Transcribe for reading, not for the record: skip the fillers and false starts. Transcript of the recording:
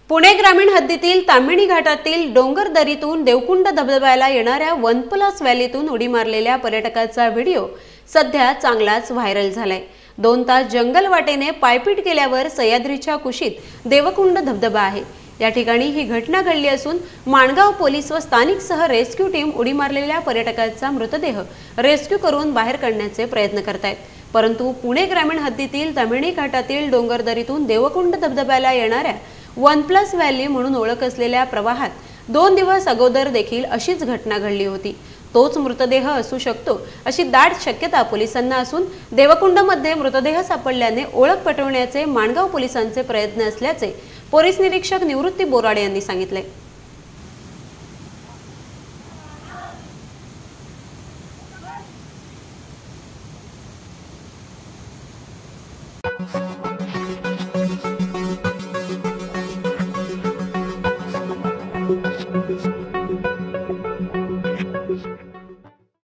पुणे ग्रामीण हद्दीतील ताम्हिणी घाटातील डोंगर दरीतून देवकुंड धबधब्याला येणाऱ्या 1+ व्हॅलीतून उडी मारलेल्या पर्यटकाचा व्हिडिओ सध्या चांगलाच व्हायरल झालाय। 2 तास जंगल वाटेने पायपीट केल्यावर सह्याद्रीच्या कुशीत देवकुंड धबधबा आहे। या ठिकाणी ही घटना घडली असून माणगाव पोलीस व स्थानिकसह रेस्क्यू टीम उडी मारलेल्या पर्यटकाचा मृतदेह रेस्क्यू करून बाहेर काढण्याचे प्रयत्न करतायत। परंतु पुणे ग्रामीण हद्दीतील ताम्हिणी घाटातील डोंगरदरीतून देवकुंड धबधब्याला येणाऱ्या 1+ व्हॅली म्हणून ओळख असलेल्या प्रवाहात 2 दिवस अगोदर देखील अशीच घटना घडली होती। तोच मृतदेह असू शकतो अशी दाट शक्यता पोलिसांना असून देवकुंडमध्ये मृतदेह सापडल्याने ओळख पटवण्याचे माणगाव पोलिसांचे प्रयत्न असल्याचे पोलीस निरीक्षक निवृत्ती बोराडे यांनी सांगितले। Thank you.